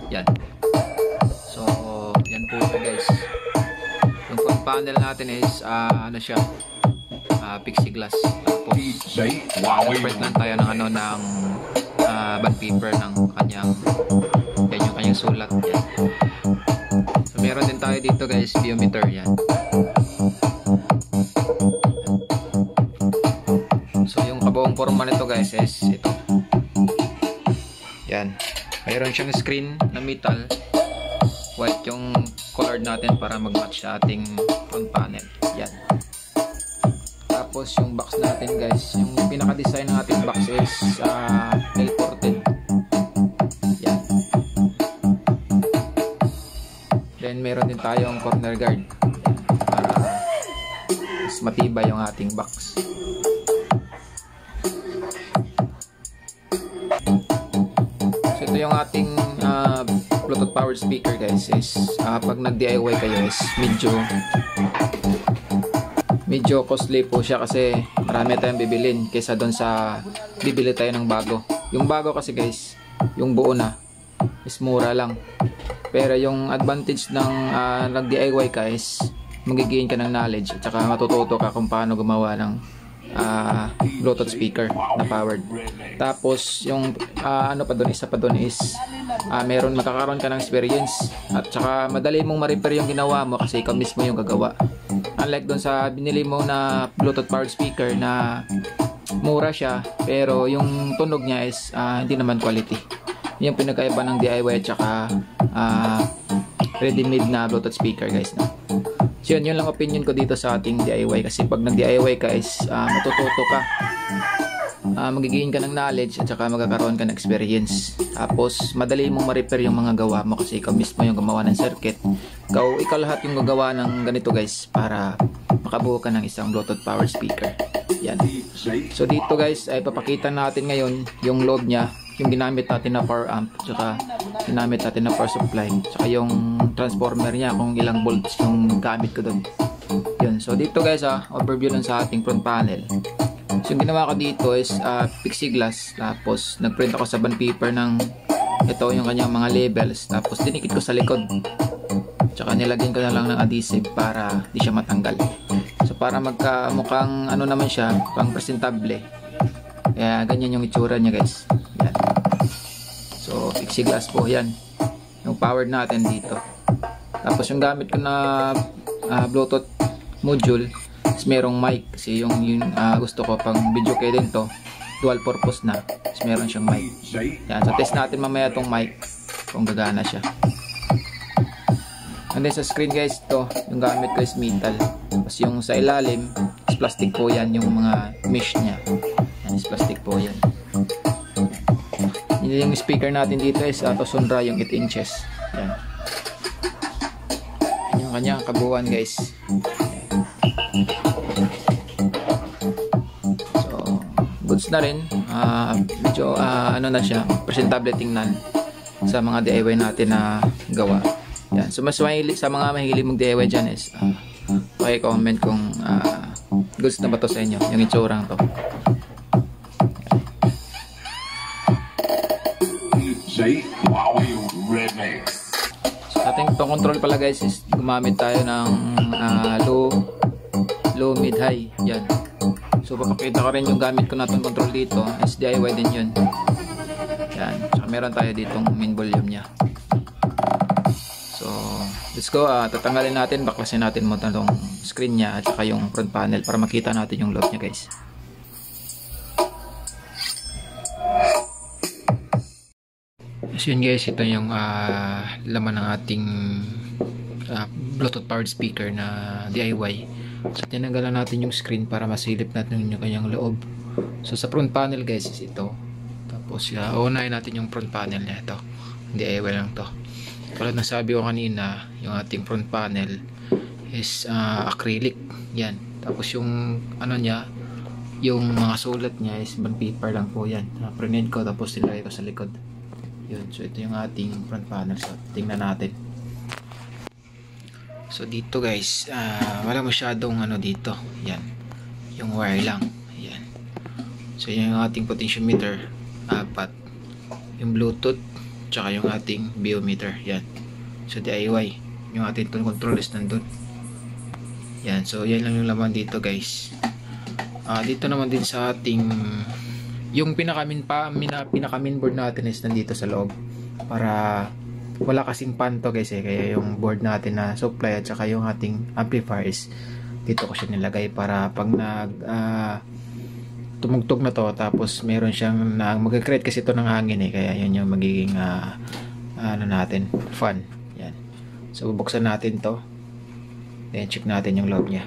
Yan. So yan po siya guys. Yung front panel natin is ano siya, plexiglass. Tapos nag-print lang tayo ng ng bond paper ng kanyang, yan yung kanyang sulat. Yan. So meron din tayo dito guys, biometer. Yan. So yung kabuong forma nito guys is ito. Yan. Mayroon siyang screen na metal. White yung color natin para mag-match sa ating front panel. Yan. Tapos yung box natin guys, yung pinaka-design ng ating box is L14. Yan. Then meron din tayong corner guard para mas matibay yung ating box. So ito yung ating Bluetooth powered speaker guys, is pag nag-DIY kayo is medyo costly po siya kasi marami tayong bibilin kaysa doon sa bibili tayo ng bago. Yung bago kasi guys, yung buo na is mura lang. Pero yung advantage ng nag-DIY ka is magigain ka ng knowledge at saka matututo ka kung paano gumawa ng Bluetooth speaker na powered. Tapos yung ano pa doon, isa pa doon is magkakaroon ka ng experience at saka madali mong ma-repair yung ginawa mo kasi ikaw mismo yung gagawa. Unlike doon sa binili mo na Bluetooth powered speaker na mura siya pero yung tunog niya is hindi naman quality. Yung pinagkaiba ng DIY at saka ready-made na Bluetooth speaker guys, no? So yun lang opinion ko dito sa ating DIY kasi pag nag-DIY ka is matututo ka, magigain ka ng knowledge at saka magkakaroon ka ng experience. Tapos madali mong ma-repair yung mga gawa mo kasi ikaw mismo yung gumawa ng circuit. Ikaw lahat yung gagawa ng ganito guys para makabuo ka ng isang Bluetooth powered speaker. Yan. So dito guys ay papakita natin ngayon yung load niya, yung ginamit natin na power amp, tsaka ginamit natin na power supply, tsaka yung transformer niya kung ilang volts yung gamit ko doon. Yun. So dito guys overview lang sa ating front panel. So yung ginawa ko dito is plexiglass, tapos nagprint ako sa bond paper ng ito yung kanyang mga labels, tapos dinikit ko sa likod, tsaka nilagyan ko na lang ng adhesive para di siya matanggal. So para mukhang ano naman siya, pang presentable. Kaya ganyan yung itsura niya guys. Yan. So plexiglass po yan yung powered natin dito. Tapos yung gamit ko na Bluetooth module is merong mic kasi yung gusto ko pang video kaya din to, dual purpose na, is meron siyang mic. Yan. So test natin mamaya tong mic kung gagana siya. And then sa screen guys, to yung gamit ko is metal, tapos yung sa ilalim is plastic po yan, yung mga mesh nya yan is plastic po yan. Yung speaker natin dito is Sonora yung 8 inches. Yan. Yan yung kanyang kabuuan guys. So goods na rin, medyo ano na siya, presentable tingnan sa mga DIY natin na gawa. Yan. So mas mahilig sa mga mahilig mong DIY dyan is comment kung goods na ba to sa inyo yung itsurang to. So ating itong control pala guys is gumamit tayo ng low, mid, high. Yan. So papakita ko rin yung gamit ko na itong control dito is DIY din yun. Yan. So meron tayo ditong main volume nya. So let's go, tatanggalin natin, baklasin natin mo itong screen nya at saka yung front panel para makita natin yung load nya guys. So yun guys, ito yung laman ng ating Bluetooth powered speaker na DIY. So tinanggalan natin yung screen para masilip natin yung kanyang loob. So sa front panel guys is ito. Tapos unahin natin yung front panel niya, ito. DIY lang to. Tulad ng sabi ko kanina, yung ating front panel is acrylic. Yan. Tapos yung ano niya, yung mga sulat niya is bond paper lang po yan. Printed ko tapos nilagay ko sa likod. Yun. So ito yung ating front panel. So tingnan natin. So dito guys, wala masyadong ano dito. Yan. Yung wire lang. Yan. So yung ating potentiometer, 4. Yung Bluetooth, tsaka yung ating biometer. Yan. So DIY. Yung ating tone control is nandun. Yan. So yan lang yung laman dito guys. Dito naman din sa ating yung pinaka-main board natin is nandito sa loob. Para wala kasing pan to guys kaya yung board natin na supply at saka yung ating amplifier is dito ko siya nilagay para pag tumugtog na to tapos meron siyang mag-create kasi ito ng hangin kaya yun yung magiging ano natin, fan. Yan. So bubuksan natin to, then check natin yung loob nya.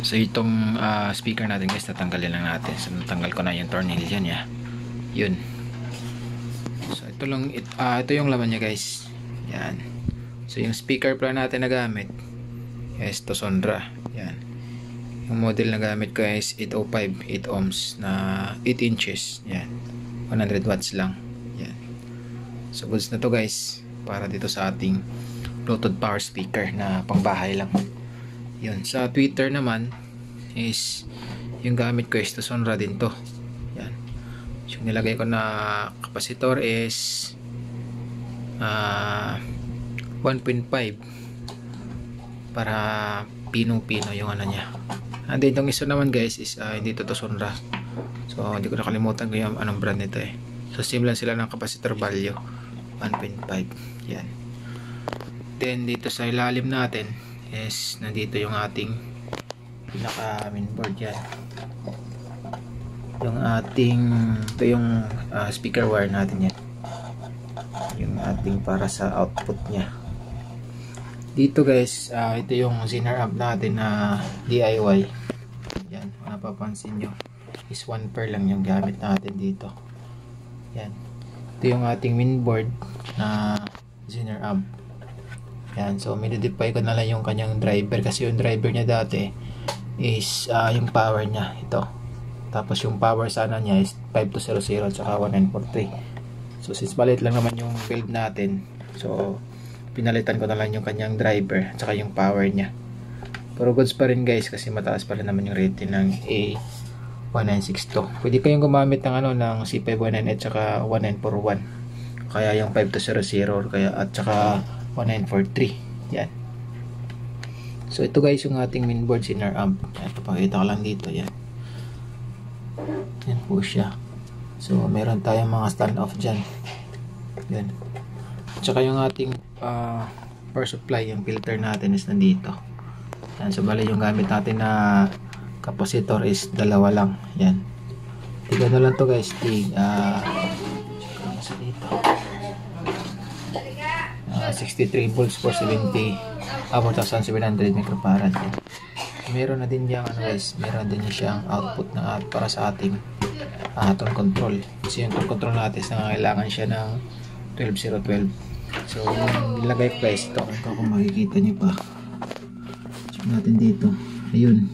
So itong speaker natin guys, tatanggalin lang natin. So natanggal ko na yung tornilyo nya. Yun. So ito lang, ito yung laman nya guys. Yan. So yung speaker pala natin na gamit is to Sonra. Yan. Yung model na gamit ko is 805, 8 ohms na 8 inches. Yan. 100 watts lang. Yan. So goods na to guys para dito sa ating Bluetooth power speaker na pangbahay lang. Yun. Sa Twitter naman is yung gamit ko is to Sonra din to. Yan. Yung nilagay ko na capacitor is 1.5 para pinong-pino yung ano nya. And then itong isa naman guys is hindi to Sonra. So hindi ko nakalimutan ko yung anong brand nito So same lang sila ng capacitor value 1.5. Yan. Then dito sa ilalim natin is nandito yung ating pinaka mainboard yan. Yung ating ito yung speaker wire natin yan. Yung ating para sa output nya. Dito guys, ito yung Zener amp natin na DIY. Yan, napapansin nyo is 1 pair lang yung gamit natin dito. Yan. Ito yung ating mainboard na Zener amp. Yan, so minodify ko na lang yung kanyang driver kasi yung driver niya dati is yung power niya ito. Tapos yung power sana niya is 5200 at saka 1943. So since maliit lang naman yung build natin, so pinalitan ko na lang yung kanyang driver at saka yung power niya. Pero goods pa rin guys kasi mataas pa rin naman yung rating ng A1962. Pwede kayong gumamit ng ng C519 at saka 1941. Kaya yung 5200 kaya at saka 1943. Yan. So ito guys yung ating mainboard Zener amp. Ito pakita ko lang dito. Yan. Yan po siya. So meron tayong mga stand off dyan. Yan. Tsaka yung ating power supply, yung filter natin is nandito. Yan, so bali yung gamit natin na capacitor is dalawa lang. Yan. Tiga na lang to guys. Dito. 63 volts for 4,700 microfarad. Yan. Meron na din yung guys, meron din siyang output na para sa ating tone control. Kasi yung tone control natin is nangangailangan siya ng 12012. So yung nilagay ko guys, ito kung makikita nyo pa, check natin dito. Ayun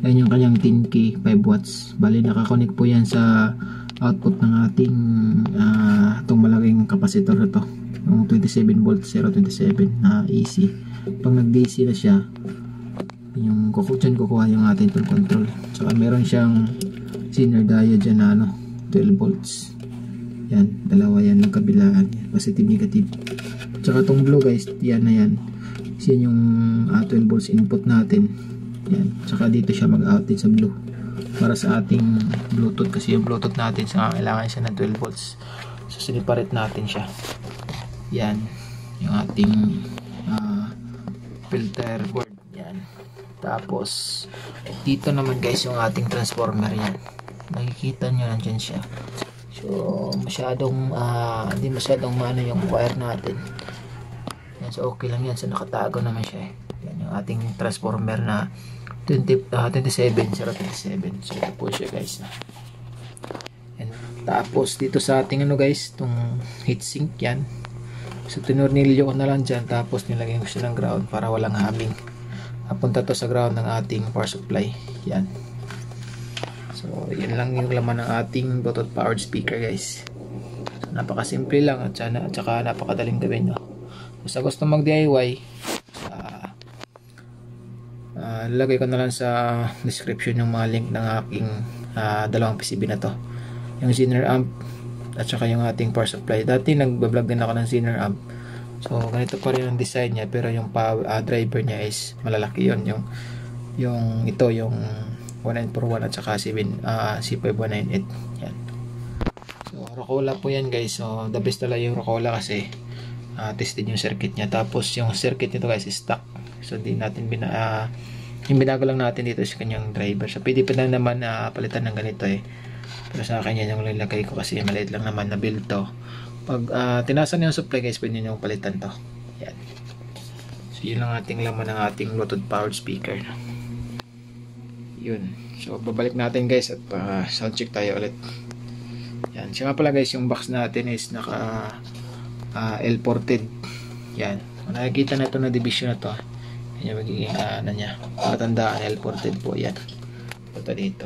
yung kanyang 10K 5 watts. Bali nakakonect po yan sa output ng ating itong malaking capacitor na to, yung 27 volts 027 na AC. Pag nag DC na siya, yung kukuha yung ating tone control. Saka meron siyang Zener diode dyan na 12 volts. Yan, dalawa yan ng kabilaan, positive negative. Tsaka itong blue guys, yan na yan. Kasi yan yung 12 volts input natin. Yan, tsaka dito siya mag-out din sa blue para sa ating Bluetooth kasi yung Bluetooth natin kailangan siya ng 12 volts. So siniparate natin siya. Yan, yung ating filter board. Yan. Tapos dito naman guys yung ating transformer yan. Nakikita nyo nandyan siya. So masyadong hindi masyadong maano yung wire natin. Yan, so okay lang yan. So nakatago naman siya Yan yung ating transformer na 27027. So ito po siya guys. Yan. Tapos dito sa ating guys, itong heatsink yan. So tinurnilyo ko na lang dyan. Tapos nilagyan ko siya ng ground para walang humming. Napunta to sa ground ng ating power supply. Yan. So, yan lang yung laman ng ating Bluetooth powered speaker guys. So, napakasimple lang at saka napakadaling gawin. So, sa gusto mag-DIY, lagay ko na lang sa description yung mga link ng aking dalawang PCB na to. Yung Zener amp, at saka yung ating power supply. Dati nagbablog din ako ng Zener amp. So ganito pa rin ang design niya, pero yung power, driver niya is malalaki yon, yung 1941 at saka C5198. Yan. So Rocola po yan guys. So the best talaga yung Rocola kasi tested yung circuit niya. Tapos yung circuit nito guys is stock. So di natin yung binago lang natin dito is kanyang driver. So pwede pa na naman palitan ng ganito eh. Pero sa akin yan yung nilagay ko kasi maliit lang naman na build to. Pag tinasan yung supply guys, pwede nyo yung palitan to. Yan. So yun lang ating laman ng ating Bluetooth powered speaker. Yun. So babalik natin guys at sound check tayo ulit. Yan. So nga pala guys, yung box natin is naka L-ported. Yan. Kung nakikita na ito na division na to, yan yung magiging niya. Patandaan L-ported po yan. Ito dito.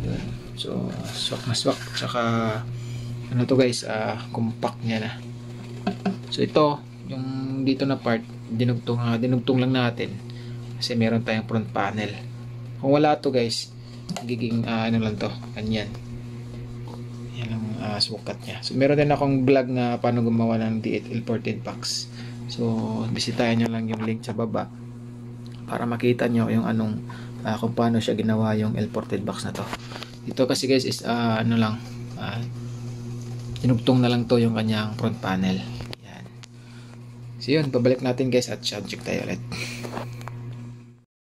Yun. So swak na swak. Tsaka ano to guys, compact niya na. So ito, yung dito na part, dinugtong lang natin kasi meron tayong front panel. Kung wala to guys, magiging ano lang to, ganyan. Yan ang sukat niya. So meron din akong vlog na paano gumawa ng D8 L-ported box. So bisitahin nyo lang yung link sa baba para makita nyo yung kung paano siya ginawa yung L-ported box na to. Ito kasi guys is ano lang, tinugtong na lang to yung kanyang front panel. Yan. So yun, pabalik natin guys at sound check tayo ulit.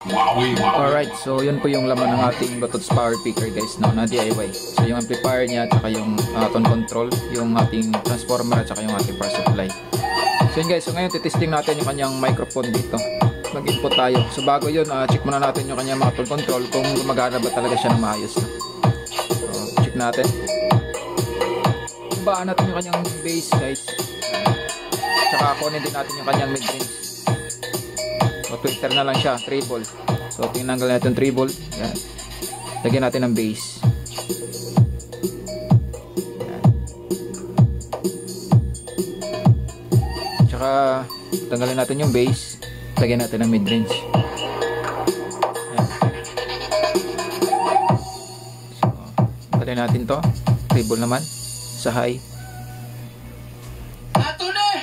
Alright, so yun po yung laman ng ating Bluetooth power speaker guys, no, na DIY. So yung amplifier niya at saka yung tone control, yung ating transformer at saka yung ating power supply. So yun guys, so ngayon titesting natin yung kanyang microphone dito. Mag-input tayo. So bago yun, check muna natin yung kanyang mga tone control kung gumagana ba talaga siya ng maayos. No? So check natin. Baan natin yung kanyang bass guys. Saka kunin din natin yung kanyang mid-range. So tweeter na lang siya, treble. So tinanggal natin yung treble. Yan. Lagyan natin ng bass. Yan. Saka tanggalin natin yung bass. Lagyan natin ng mid-range. Yan. So tanggalin natin to. Treble naman sa high. Ato na eh!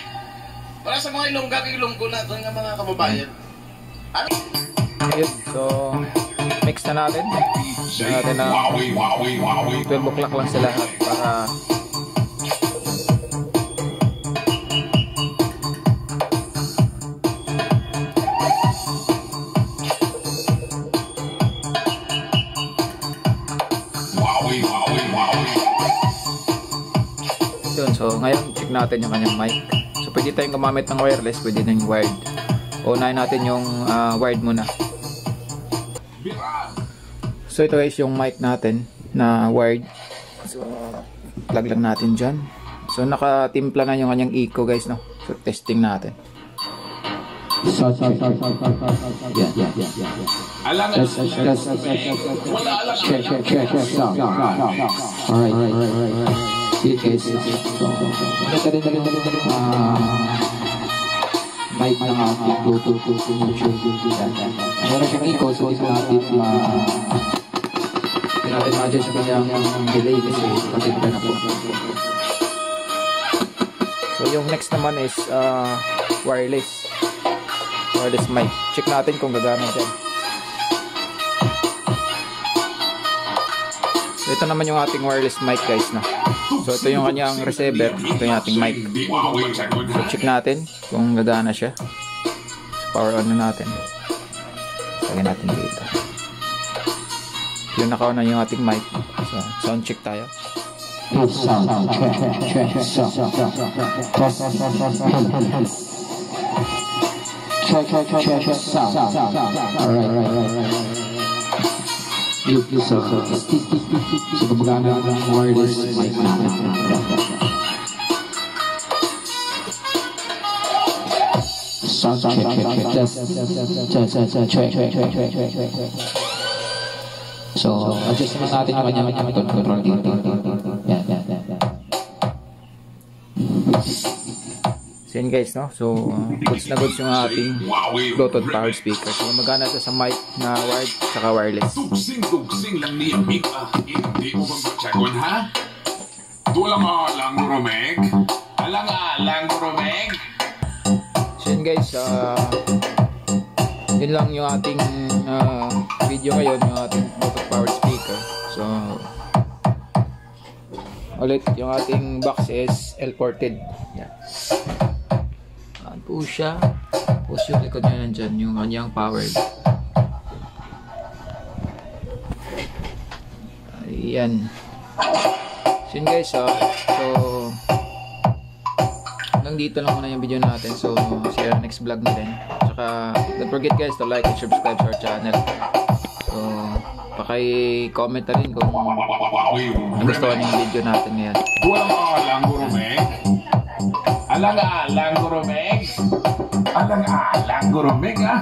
Para sa mga ilongga-ilong ko na ito ng mga kababayan. Ayun, so mix na natin. Mix natin na 12 o'clock lang sa lahat para yun. So ngayon check natin yung kanyang mic. So pwede tayong gumamit ng wireless, pwede din wired. Unahin natin yung wired muna. So ito guys yung mic natin na wired. So plug lang natin dyan. So nakatimpla na yung kanyang echo guys, no? So testing natin. See guys, mic ng ating Bluetooth connection. Meron siyang echo, so ito natin ma-adjust sa kanyang delay kasi patinta na po. So yung next naman is wireless mic. Check natin kung gagana dyan. So ito naman yung ating wireless mic guys, no? So ito yung kanyang receiver, ito yung ating mic. So check natin kung gagana siya. So power on na natin. Lagyan natin dito. Yung naka-on na yung ating mic. So sound check tayo. So gumagana ng wireless mic natin. Sound check. So adjust naman natin yung kanyang control dito. Yan. So yun guys, no? So goods na goods yung ating Bluetooth powered speaker. So gumagana ito sa mic na wired saka wireless. Tugsing lang niya, hindi mo bang batsakon, ha? Tulang-alang gurumeg. Alang-alang gurumeg. So yun guys, yun lang yung ating video ngayon, yung ating Bluetooth powered speaker. So ulit, yung ating box is L-ported. Yan. Po siya. Tapos yung likod niya nandyan, yung kanyang powered. Ayan. So yun guys, so hanggang dito lang muna yung video natin. So see you next vlog na din. Tsaka don't forget guys to like and subscribe to our channel. So paki-comment na rin kung nagustuhan yung video natin ngayon. Tulang-alang gurumeg. Alang-alang gurumeg. Alang-alang gurumeg, ah.